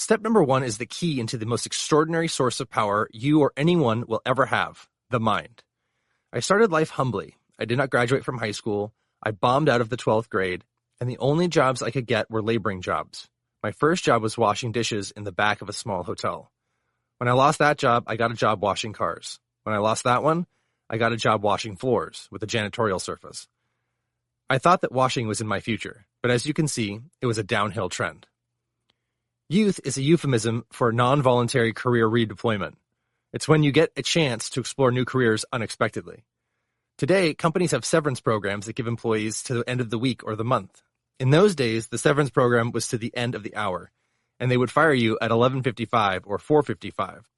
Step number 1 is the key into the most extraordinary source of power you or anyone will ever have, the mind. I started life humbly. I did not graduate from high school. I bombed out of the 12th grade, and the only jobs I could get were laboring jobs. My first job was washing dishes in the back of a small hotel. When I lost that job, I got a job washing cars. When I lost that one, I got a job washing floors with a janitorial surface. I thought that washing was in my future, but as you can see, it was a downhill trend. Youth is a euphemism for non-voluntary career redeployment. It's when you get a chance to explore new careers unexpectedly. Today, companies have severance programs that give employees to the end of the week or the month. In those days, the severance program was to the end of the hour, and they would fire you at 11:55 or 4:55.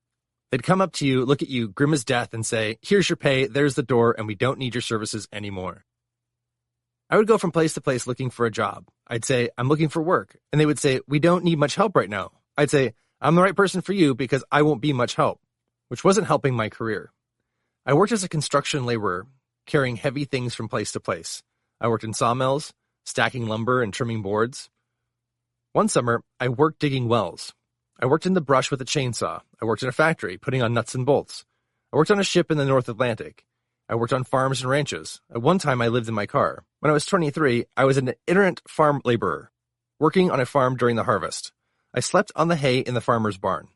They'd come up to you, look at you, grim as death, and say, "Here's your pay, there's the door, and we don't need your services anymore." I would go from place to place looking for a job. I'd say, "I'm looking for work." And they would say, "We don't need much help right now." I'd say, "I'm the right person for you because I won't be much help," which wasn't helping my career. I worked as a construction laborer, carrying heavy things from place to place. I worked in sawmills, stacking lumber and trimming boards. One summer, I worked digging wells. I worked in the brush with a chainsaw. I worked in a factory, putting on nuts and bolts. I worked on a ship in the North Atlantic. I worked on farms and ranches. At one time, I lived in my car. When I was 23, I was an itinerant farm laborer, working on a farm during the harvest. I slept on the hay in the farmer's barn.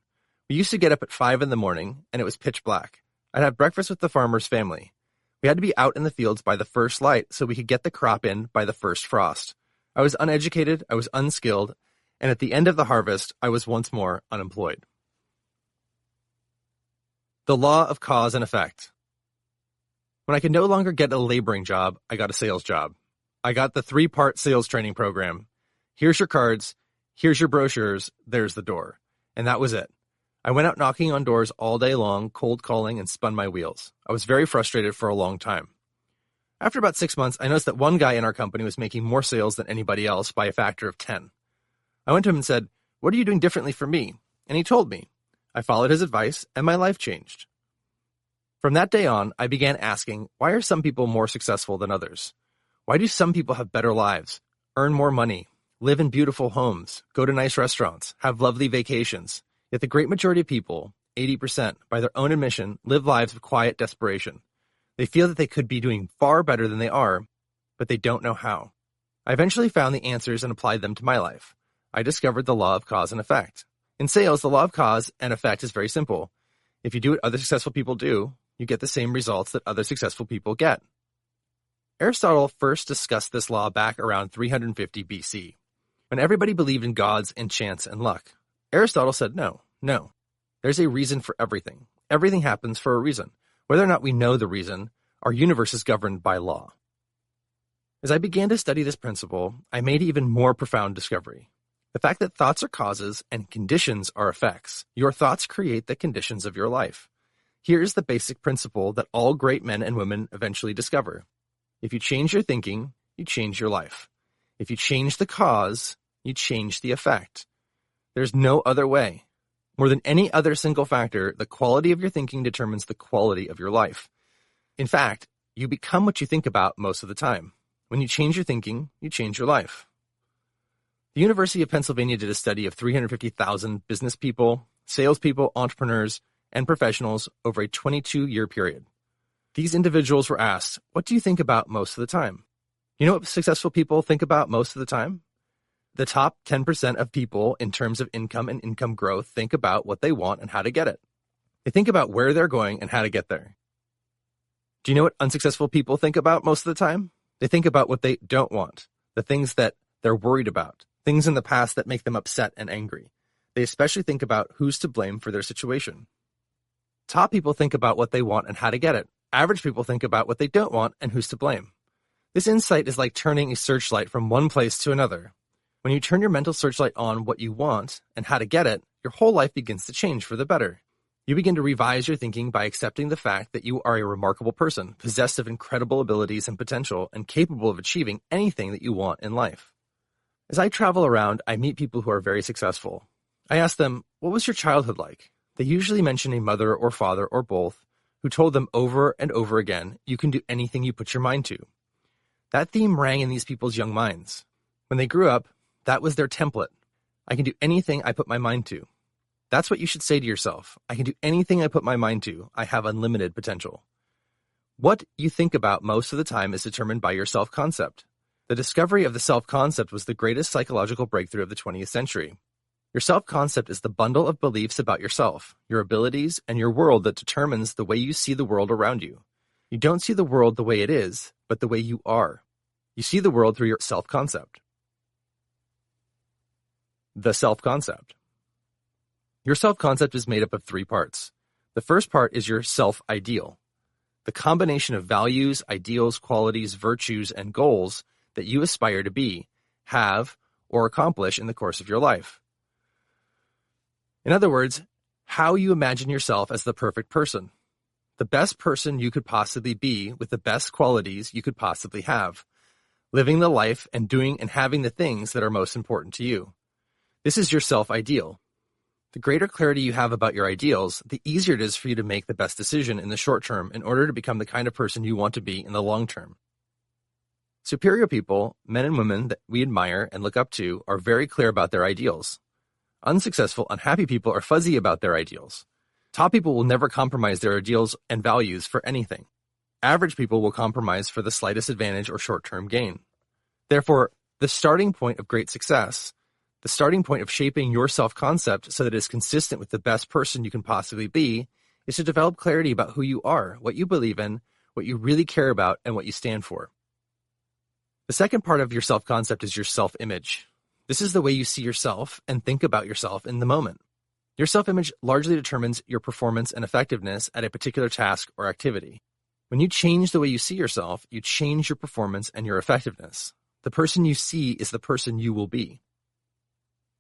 We used to get up at 5 in the morning, and it was pitch black. I'd have breakfast with the farmer's family. We had to be out in the fields by the first light so we could get the crop in by the first frost. I was uneducated, I was unskilled, and at the end of the harvest, I was once more unemployed. The law of cause and effect. When I could no longer get a laboring job, I got a sales job. I got the 3-part sales training program. Here's your cards, here's your brochures, there's the door. And that was it. I went out knocking on doors all day long, cold calling, and spun my wheels. I was very frustrated for a long time. After about 6 months, I noticed that one guy in our company was making more sales than anybody else by a factor of 10. I went to him and said, "What are you doing differently from me?" And he told me. I followed his advice, and my life changed. From that day on, I began asking, why are some people more successful than others? Why do some people have better lives, earn more money, live in beautiful homes, go to nice restaurants, have lovely vacations? Yet the great majority of people, 80%, by their own admission, live lives of quiet desperation. They feel that they could be doing far better than they are, but they don't know how. I eventually found the answers and applied them to my life. I discovered the law of cause and effect. In sales, the law of cause and effect is very simple. If you do what other successful people do, you get the same results that other successful people get. Aristotle first discussed this law back around 350 BC, when everybody believed in gods and chance and luck. Aristotle said, no. There's a reason for everything. Everything happens for a reason. Whether or not we know the reason, our universe is governed by law. As I began to study this principle, I made an even more profound discovery. The fact that thoughts are causes and conditions are effects. Your thoughts create the conditions of your life. Here's the basic principle that all great men and women eventually discover. If you change your thinking, you change your life. If you change the cause, you change the effect. There's no other way. More than any other single factor, the quality of your thinking determines the quality of your life. In fact, you become what you think about most of the time. When you change your thinking, you change your life. The University of Pennsylvania did a study of 350,000 business people, salespeople, entrepreneurs, and professionals over a 22-year period. These individuals were asked, what do you think about most of the time? You know what successful people think about most of the time? The top 10% of people in terms of income and income growth think about what they want and how to get it. They think about where they're going and how to get there. Do you know what unsuccessful people think about most of the time? They think about what they don't want, the things that they're worried about, things in the past that make them upset and angry. They especially think about who's to blame for their situation. Top people think about what they want and how to get it. Average people think about what they don't want and who's to blame. This insight is like turning a searchlight from one place to another. When you turn your mental searchlight on what you want and how to get it, your whole life begins to change for the better. You begin to revise your thinking by accepting the fact that you are a remarkable person, possessed of incredible abilities and potential, and capable of achieving anything that you want in life. As I travel around, I meet people who are very successful. I ask them, what was your childhood like? They usually mention a mother or father or both who told them over and over again, you can do anything you put your mind to. That theme rang in these people's young minds. When they grew up, that was their template. I can do anything I put my mind to. That's what you should say to yourself. I can do anything I put my mind to. I have unlimited potential. What you think about most of the time is determined by your self-concept. The discovery of the self-concept was the greatest psychological breakthrough of the 20th century. Your self-concept is the bundle of beliefs about yourself, your abilities, and your world that determines the way you see the world around you. You don't see the world the way it is, but the way you are. You see the world through your self-concept. The self-concept. Your self-concept is made up of 3 parts. The first part is your self-ideal, the combination of values, ideals, qualities, virtues, and goals that you aspire to be, have, or accomplish in the course of your life. In other words, how you imagine yourself as the perfect person, the best person you could possibly be with the best qualities you could possibly have, living the life and doing and having the things that are most important to you. This is your self-ideal. The greater clarity you have about your ideals, the easier it is for you to make the best decision in the short term in order to become the kind of person you want to be in the long term. Superior people, men and women that we admire and look up to, are very clear about their ideals. Unsuccessful, unhappy people are fuzzy about their ideals. Top people will never compromise their ideals and values for anything. Average people will compromise for the slightest advantage or short-term gain. Therefore, the starting point of great success, the starting point of shaping your self-concept so that it is consistent with the best person you can possibly be, is to develop clarity about who you are, what you believe in, what you really care about, and what you stand for. The second part of your self-concept is your self-image. This is the way you see yourself and think about yourself in the moment. Your self-image largely determines your performance and effectiveness at a particular task or activity. When you change the way you see yourself, you change your performance and your effectiveness. The person you see is the person you will be.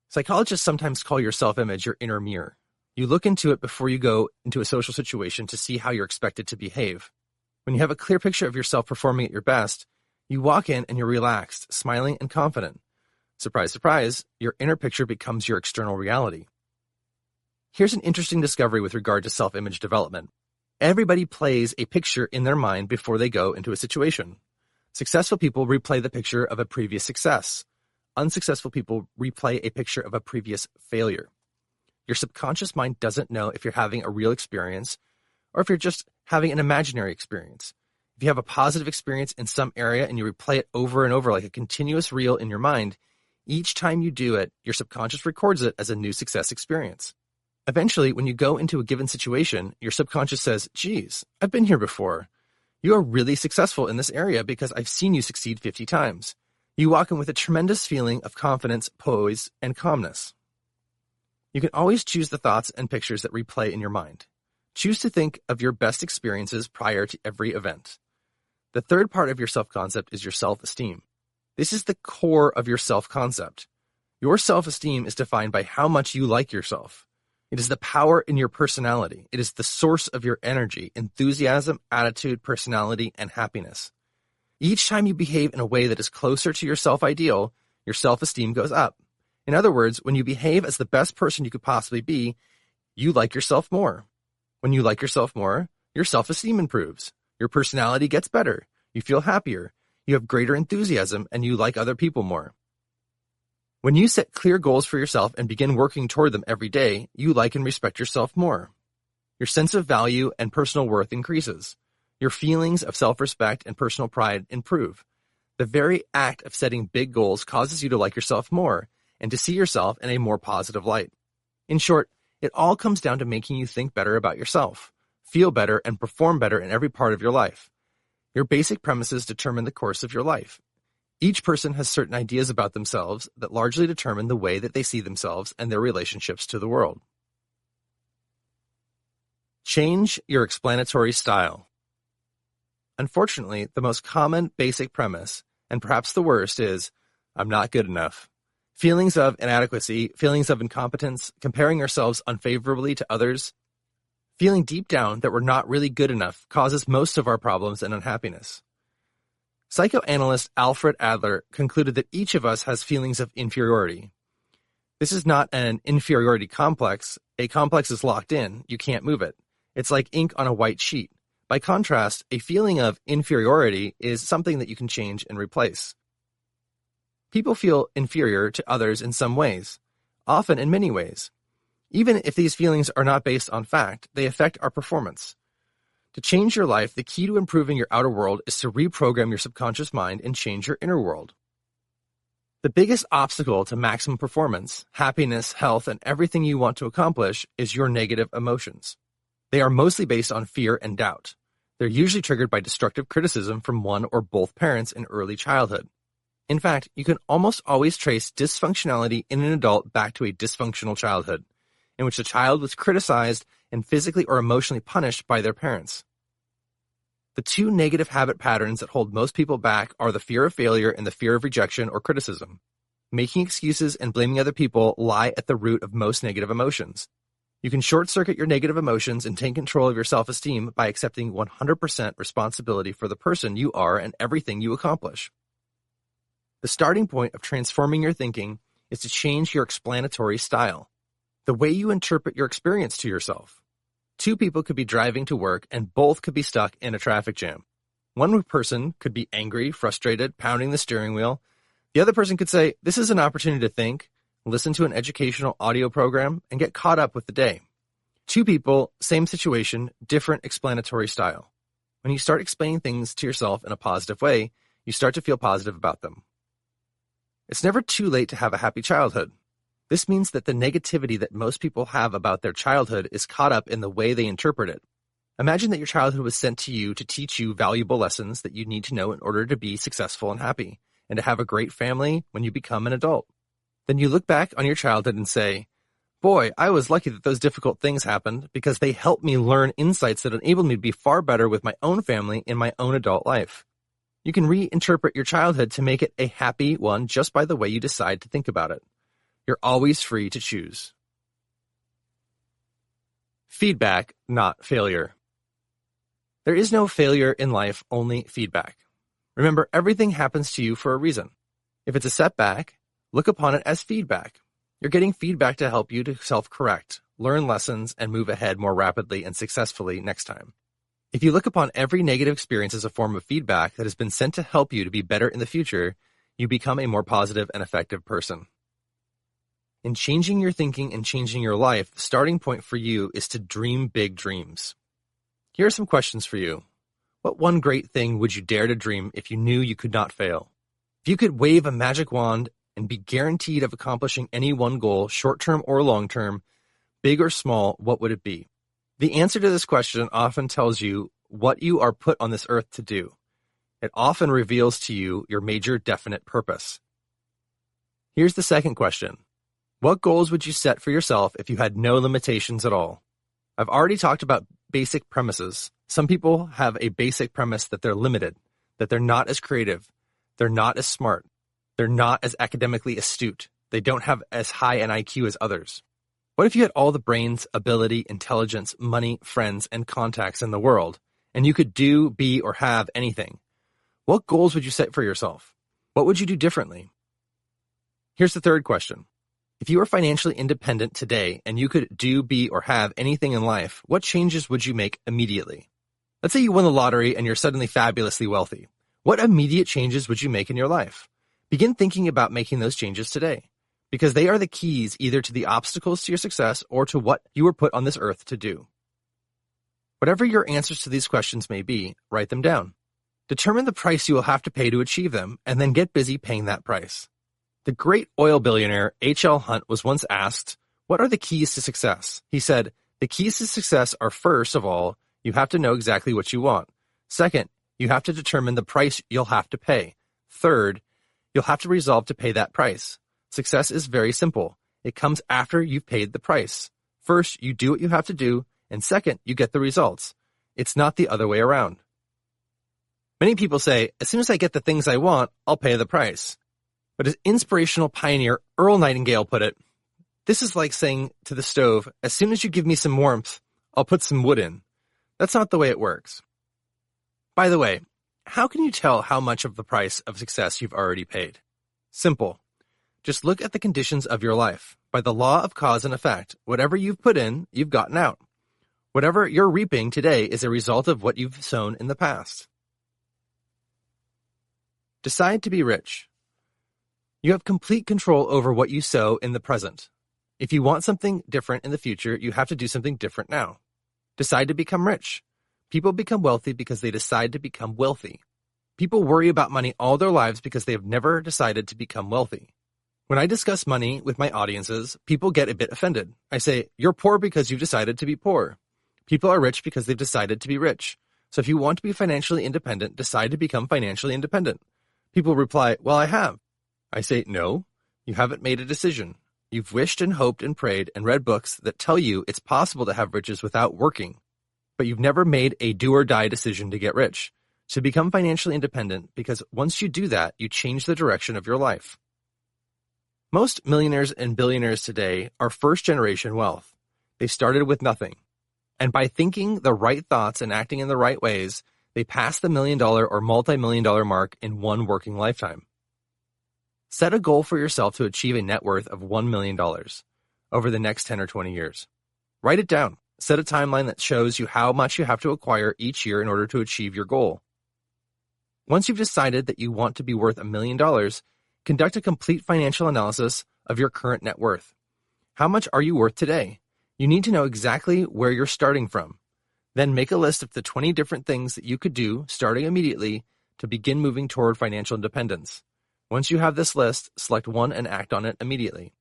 Psychologists sometimes call your self-image your inner mirror. You look into it before you go into a social situation to see how you're expected to behave. When you have a clear picture of yourself performing at your best, you walk in and you're relaxed, smiling, and confident. Surprise, surprise, your inner picture becomes your external reality. Here's an interesting discovery with regard to self-image development. Everybody plays a picture in their mind before they go into a situation. Successful people replay the picture of a previous success. Unsuccessful people replay a picture of a previous failure. Your subconscious mind doesn't know if you're having a real experience or if you're just having an imaginary experience. If you have a positive experience in some area and you replay it over and over like a continuous reel in your mind, each time you do it, your subconscious records it as a new success experience. Eventually, when you go into a given situation, your subconscious says, geez, I've been here before. You are really successful in this area because I've seen you succeed 50 times. You walk in with a tremendous feeling of confidence, poise, and calmness. You can always choose the thoughts and pictures that replay in your mind. Choose to think of your best experiences prior to every event. The third part of your self-concept is your self-esteem. This is the core of your self-concept. Your self-esteem is defined by how much you like yourself. It is the power in your personality. It is the source of your energy, enthusiasm, attitude, personality, and happiness. Each time you behave in a way that is closer to your self-ideal, your self-esteem goes up. In other words, when you behave as the best person you could possibly be, you like yourself more. When you like yourself more, your self-esteem improves. Your personality gets better. You feel happier. You have greater enthusiasm, and you like other people more. When you set clear goals for yourself and begin working toward them every day, you like and respect yourself more. Your sense of value and personal worth increases. Your feelings of self-respect and personal pride improve. The very act of setting big goals causes you to like yourself more and to see yourself in a more positive light. In short, it all comes down to making you think better about yourself, feel better, and perform better in every part of your life. Your basic premises determine the course of your life. Each person has certain ideas about themselves that largely determine the way that they see themselves and their relationships to the world. Change your explanatory style. Unfortunately, the most common basic premise, and perhaps the worst, is, I'm not good enough. Feelings of inadequacy, feelings of incompetence, comparing ourselves unfavorably to others, feeling deep down that we're not really good enough causes most of our problems and unhappiness. Psychoanalyst Alfred Adler concluded that each of us has feelings of inferiority. This is not an inferiority complex. A complex is locked in. You can't move it. It's like ink on a white sheet. By contrast, a feeling of inferiority is something that you can change and replace. People feel inferior to others in some ways. often in many ways. Even if these feelings are not based on fact, they affect our performance. To change your life, the key to improving your outer world is to reprogram your subconscious mind and change your inner world. The biggest obstacle to maximum performance, happiness, health, and everything you want to accomplish is your negative emotions. They are mostly based on fear and doubt. They're usually triggered by destructive criticism from one or both parents in early childhood. In fact, you can almost always trace dysfunctionality in an adult back to a dysfunctional childhood, in which the child was criticized and physically or emotionally punished by their parents. The two negative habit patterns that hold most people back are the fear of failure and the fear of rejection or criticism. Making excuses and blaming other people lie at the root of most negative emotions. You can short-circuit your negative emotions and take control of your self-esteem by accepting 100% responsibility for the person you are and everything you accomplish. The starting point of transforming your thinking is to change your explanatory style, the way you interpret your experience to yourself. Two people could be driving to work and both could be stuck in a traffic jam. One person could be angry, frustrated, pounding the steering wheel. The other person could say, "This is an opportunity to think, listen to an educational audio program, and get caught up with the day." Two people, same situation, different explanatory style. When you start explaining things to yourself in a positive way, you start to feel positive about them. It's never too late to have a happy childhood. This means that the negativity that most people have about their childhood is caught up in the way they interpret it. Imagine that your childhood was sent to you to teach you valuable lessons that you need to know in order to be successful and happy, and to have a great family when you become an adult. Then you look back on your childhood and say, "Boy, I was lucky that those difficult things happened because they helped me learn insights that enabled me to be far better with my own family in my own adult life." You can reinterpret your childhood to make it a happy one just by the way you decide to think about it. You're always free to choose. Feedback, not failure. There is no failure in life, only feedback. Remember, everything happens to you for a reason. If it's a setback, look upon it as feedback. You're getting feedback to help you to self-correct, learn lessons, and move ahead more rapidly and successfully next time. If you look upon every negative experience as a form of feedback that has been sent to help you to be better in the future, you become a more positive and effective person. In changing your thinking and changing your life, the starting point for you is to dream big dreams. Here are some questions for you. What one great thing would you dare to dream if you knew you could not fail? If you could wave a magic wand and be guaranteed of accomplishing any one goal, short-term or long-term, big or small, what would it be? The answer to this question often tells you what you are put on this earth to do. It often reveals to you your major definite purpose. Here's the second question. What goals would you set for yourself if you had no limitations at all? I've already talked about basic premises. Some people have a basic premise that they're limited, that they're not as creative, they're not as smart, they're not as academically astute, they don't have as high an IQ as others. What if you had all the brains, ability, intelligence, money, friends, and contacts in the world, and you could do, be, or have anything? What goals would you set for yourself? What would you do differently? Here's the third question. If you were financially independent today and you could do, be, or have anything in life, what changes would you make immediately? Let's say you won the lottery and you're suddenly fabulously wealthy. What immediate changes would you make in your life? Begin thinking about making those changes today, because they are the keys either to the obstacles to your success or to what you were put on this earth to do. Whatever your answers to these questions may be, write them down. Determine the price you will have to pay to achieve them, and then get busy paying that price. The great oil billionaire H.L. Hunt was once asked, "What are the keys to success?" He said, "The keys to success are, first of all, you have to know exactly what you want. Second, you have to determine the price you'll have to pay. Third, you'll have to resolve to pay that price. Success is very simple. It comes after you've paid the price. First, you do what you have to do, and second, you get the results. It's not the other way around." Many people say, as soon as I get the things I want, I'll pay the price. But as inspirational pioneer Earl Nightingale put it, this is like saying to the stove, as soon as you give me some warmth, I'll put some wood in. That's not the way it works. By the way, how can you tell how much of the price of success you've already paid? Simple. Just look at the conditions of your life. By the law of cause and effect, whatever you've put in, you've gotten out. Whatever you're reaping today is a result of what you've sown in the past. Decide to be rich. You have complete control over what you sow in the present. If you want something different in the future, you have to do something different now. Decide to become rich. People become wealthy because they decide to become wealthy. People worry about money all their lives because they have never decided to become wealthy. When I discuss money with my audiences, people get a bit offended. I say, you're poor because you've decided to be poor. People are rich because they've decided to be rich. So if you want to be financially independent, decide to become financially independent. People reply, well, I have. I say, no, you haven't made a decision. You've wished and hoped and prayed and read books that tell you it's possible to have riches without working, but you've never made a do-or-die decision to get rich. So become financially independent, because once you do that, you change the direction of your life. Most millionaires and billionaires today are first-generation wealth. They started with nothing. And by thinking the right thoughts and acting in the right ways, they pass the $1 million or multi-million-dollar mark in one working lifetime. Set a goal for yourself to achieve a net worth of $1 million over the next 10 or 20 years. Write it down. Set a timeline that shows you how much you have to acquire each year in order to achieve your goal. Once you've decided that you want to be worth $1 million, conduct a complete financial analysis of your current net worth. How much are you worth today? You need to know exactly where you're starting from. Then make a list of the 20 different things that you could do starting immediately to begin moving toward financial independence. Once you have this list, select one and act on it immediately.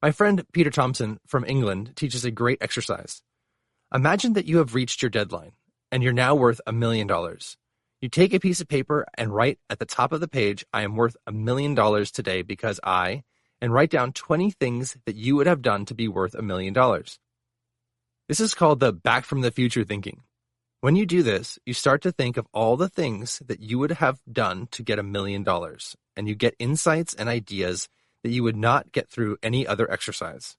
My friend Peter Thompson from England teaches a great exercise. Imagine that you have reached your deadline and you're now worth $1 million. You take a piece of paper and write at the top of the page, I am worth $1 million today because I, and write down 20 things that you would have done to be worth $1 million. This is called the back from the future thinking. When you do this, you start to think of all the things that you would have done to get $1 million, and you get insights and ideas that you would not get through any other exercise.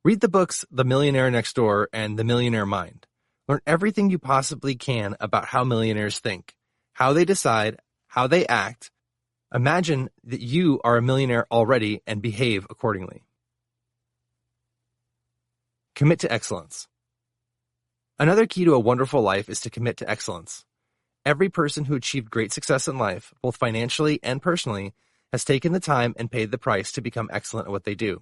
Read the books The Millionaire Next Door and The Millionaire Mind. Learn everything you possibly can about how millionaires think, how they decide, how they act. Imagine that you are a millionaire already and behave accordingly. Commit to excellence. Another key to a wonderful life is to commit to excellence. Every person who achieved great success in life, both financially and personally, has taken the time and paid the price to become excellent at what they do.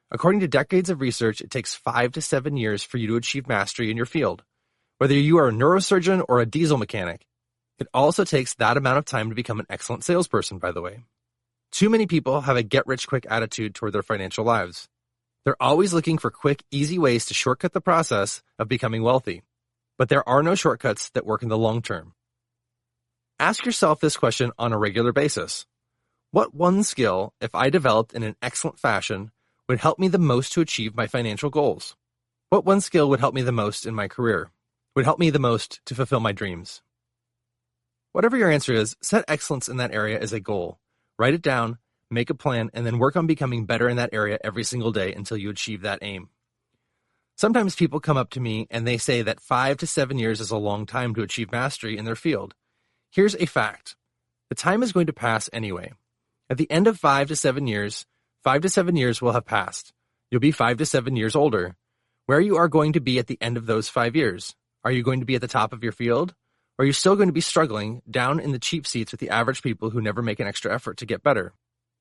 According to decades of research, it takes 5 to 7 years for you to achieve mastery in your field. Whether you are a neurosurgeon or a diesel mechanic, it also takes that amount of time to become an excellent salesperson, by the way. Too many people have a get-rich-quick attitude toward their financial lives. They're always looking for quick, easy ways to shortcut the process of becoming wealthy. But there are no shortcuts that work in the long term. Ask yourself this question on a regular basis. What one skill, if I developed in an excellent fashion, would help me the most to achieve my financial goals? What one skill would help me the most in my career? Would help me the most to fulfill my dreams? Whatever your answer is, set excellence in that area as a goal. Write it down, make a plan, and then work on becoming better in that area every single day until you achieve that aim. Sometimes people come up to me and they say that 5 to 7 years is a long time to achieve mastery in their field. Here's a fact. The time is going to pass anyway. At the end of 5 to 7 years, 5 to 7 years will have passed. You'll be 5 to 7 years older. Where you are going to be at the end of those 5 years? Are you going to be at the top of your field? Or are you still going to be struggling down in the cheap seats with the average people who never make an extra effort to get better?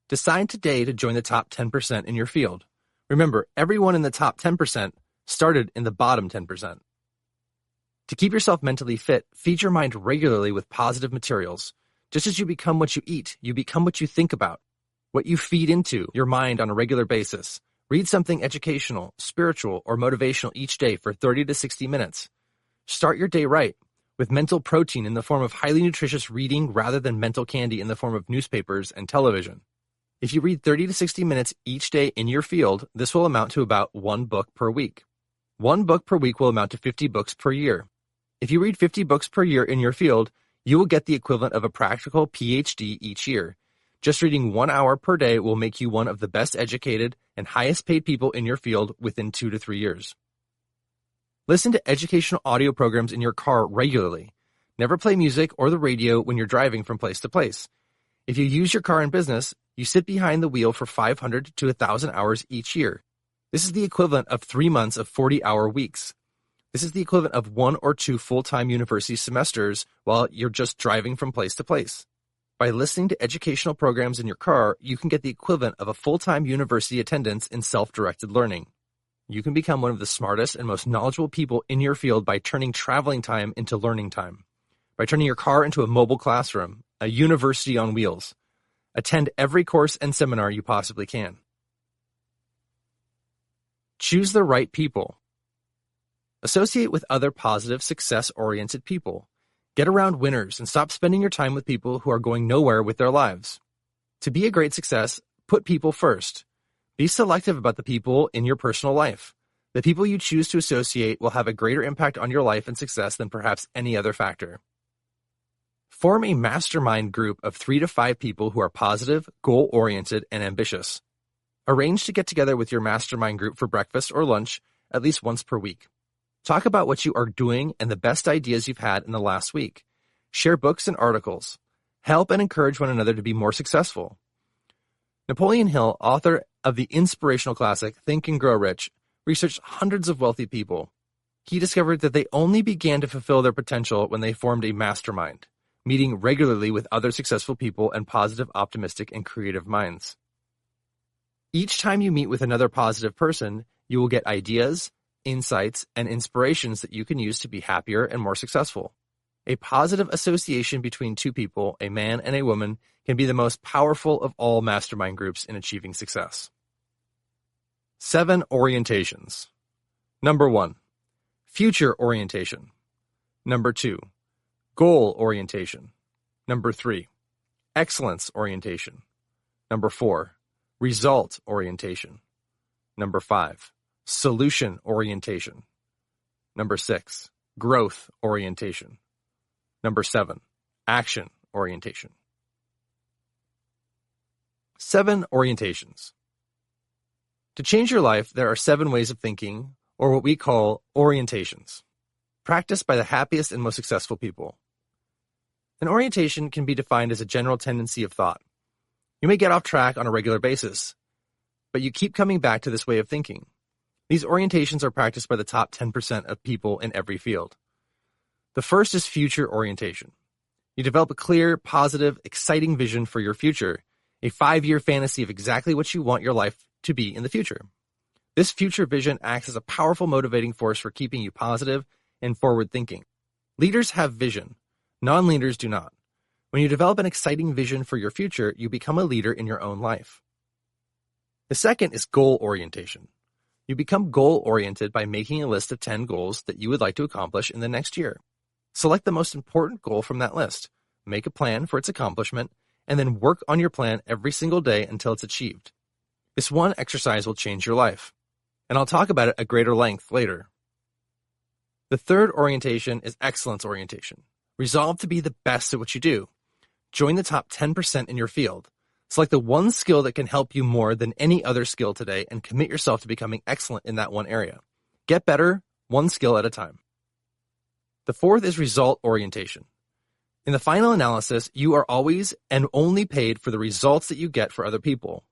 Decide today to join the top 10% in your field. Remember, everyone in the top 10% started in the bottom 10%. To keep yourself mentally fit, feed your mind regularly with positive materials. Just as you become what you eat, you become what you think about, what you feed into your mind on a regular basis. Read something educational, spiritual, or motivational each day for 30 to 60 minutes. Start your day right, with mental protein in the form of highly nutritious reading rather than mental candy in the form of newspapers and television. If you read 30 to 60 minutes each day in your field, this will amount to about 1 book per week. 1 book per week will amount to 50 books per year. If you read 50 books per year in your field, you will get the equivalent of a practical PhD each year. Just reading 1 hour per day will make you one of the best educated and highest paid people in your field within 2 to 3 years. Listen to educational audio programs in your car regularly. Never play music or the radio when you're driving from place to place. If you use your car in business, you sit behind the wheel for 500 to 1,000 hours each year. This is the equivalent of 3 months of 40-hour weeks. This is the equivalent of 1 or 2 full-time university semesters while you're just driving from place to place. By listening to educational programs in your car, you can get the equivalent of a full-time university attendance in self-directed learning. You can become one of the smartest and most knowledgeable people in your field by turning traveling time into learning time, by turning your car into a mobile classroom, a university on wheels. Attend every course and seminar you possibly can. Choose the right people. Associate with other positive, success-oriented people. Get around winners and stop spending your time with people who are going nowhere with their lives. To be a great success, put people first. Be selective about the people in your personal life. The people you choose to associate will have a greater impact on your life and success than perhaps any other factor. Form a mastermind group of 3 to 5 people who are positive, goal-oriented, and ambitious. Arrange to get together with your mastermind group for breakfast or lunch at least once per week. Talk about what you are doing and the best ideas you've had in the last week. Share books and articles. Help and encourage one another to be more successful. Napoleon Hill, author of the inspirational classic Think and Grow Rich, researched hundreds of wealthy people. He discovered that they only began to fulfill their potential when they formed a mastermind, meeting regularly with other successful people and positive, optimistic, and creative minds. Each time you meet with another positive person, you will get ideas, insights, and inspirations that you can use to be happier and more successful. A positive association between 2 people, a man and a woman, can be the most powerful of all mastermind groups in achieving success. 7 orientations. Number 1, future orientation. Number 2, goal orientation. Number 3, excellence orientation. Number 4, result orientation. Number 5, solution orientation. Number 6, growth orientation. Number 7, action orientation. 7 orientations. To change your life, there are 7 ways of thinking, or what we call orientations, practiced by the happiest and most successful people. An orientation can be defined as a general tendency of thought. You may get off track on a regular basis, but you keep coming back to this way of thinking. These orientations are practiced by the top 10% of people in every field. The first is future orientation. You develop a clear, positive, exciting vision for your future, a 5-year fantasy of exactly what you want your life to be in the future. This future vision acts as a powerful motivating force for keeping you positive and forward-thinking. Leaders have vision. Non-leaders do not. When you develop an exciting vision for your future, you become a leader in your own life. The second is goal orientation. You become goal-oriented by making a list of 10 goals that you would like to accomplish in the next year. Select the most important goal from that list, make a plan for its accomplishment, and then work on your plan every single day until it's achieved. This one exercise will change your life, and I'll talk about it at greater length later. The third orientation is excellence orientation. Resolve to be the best at what you do. Join the top 10% in your field. Select the one skill that can help you more than any other skill today and commit yourself to becoming excellent in that one area. Get better, one skill at a time. The fourth is result orientation. In the final analysis, you are always and only paid for the results that you get for other people.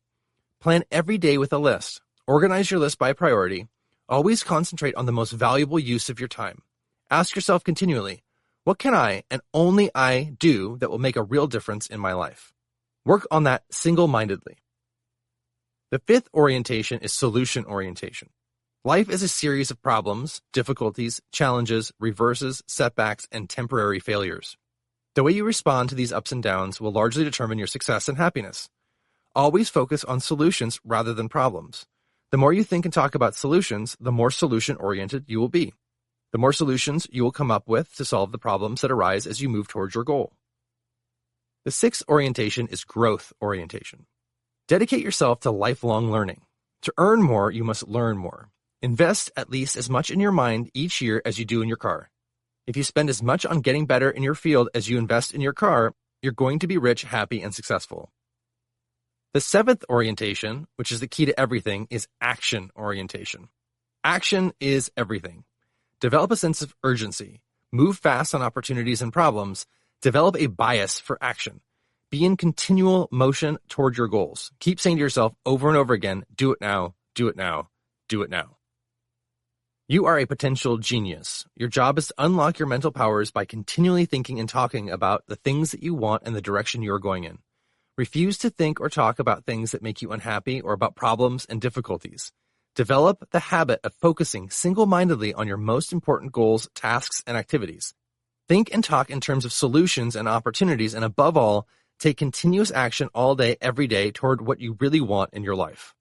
Plan every day with a list. Organize your list by priority. Always concentrate on the most valuable use of your time. Ask yourself continually, what can I and only I do that will make a real difference in my life? Work on that single-mindedly. The fifth orientation is solution orientation. Life is a series of problems, difficulties, challenges, reverses, setbacks, and temporary failures. The way you respond to these ups and downs will largely determine your success and happiness. Always focus on solutions rather than problems. The more you think and talk about solutions, the more solution-oriented you will be. The more solutions you will come up with to solve the problems that arise as you move towards your goal. The sixth orientation is growth orientation. Dedicate yourself to lifelong learning. To earn more, you must learn more. Invest at least as much in your mind each year as you do in your car. If you spend as much on getting better in your field as you invest in your car, you're going to be rich, happy, and successful. The seventh orientation, which is the key to everything, is action orientation. Action is everything. Develop a sense of urgency. Move fast on opportunities and problems. Develop a bias for action. Be in continual motion toward your goals. Keep saying to yourself over and over again, do it now, do it now, do it now. You are a potential genius. Your job is to unlock your mental powers by continually thinking and talking about the things that you want and the direction you are going in. Refuse to think or talk about things that make you unhappy or about problems and difficulties. Develop the habit of focusing single-mindedly on your most important goals, tasks, and activities. Think and talk in terms of solutions and opportunities, and above all, take continuous action all day, every day toward what you really want in your life.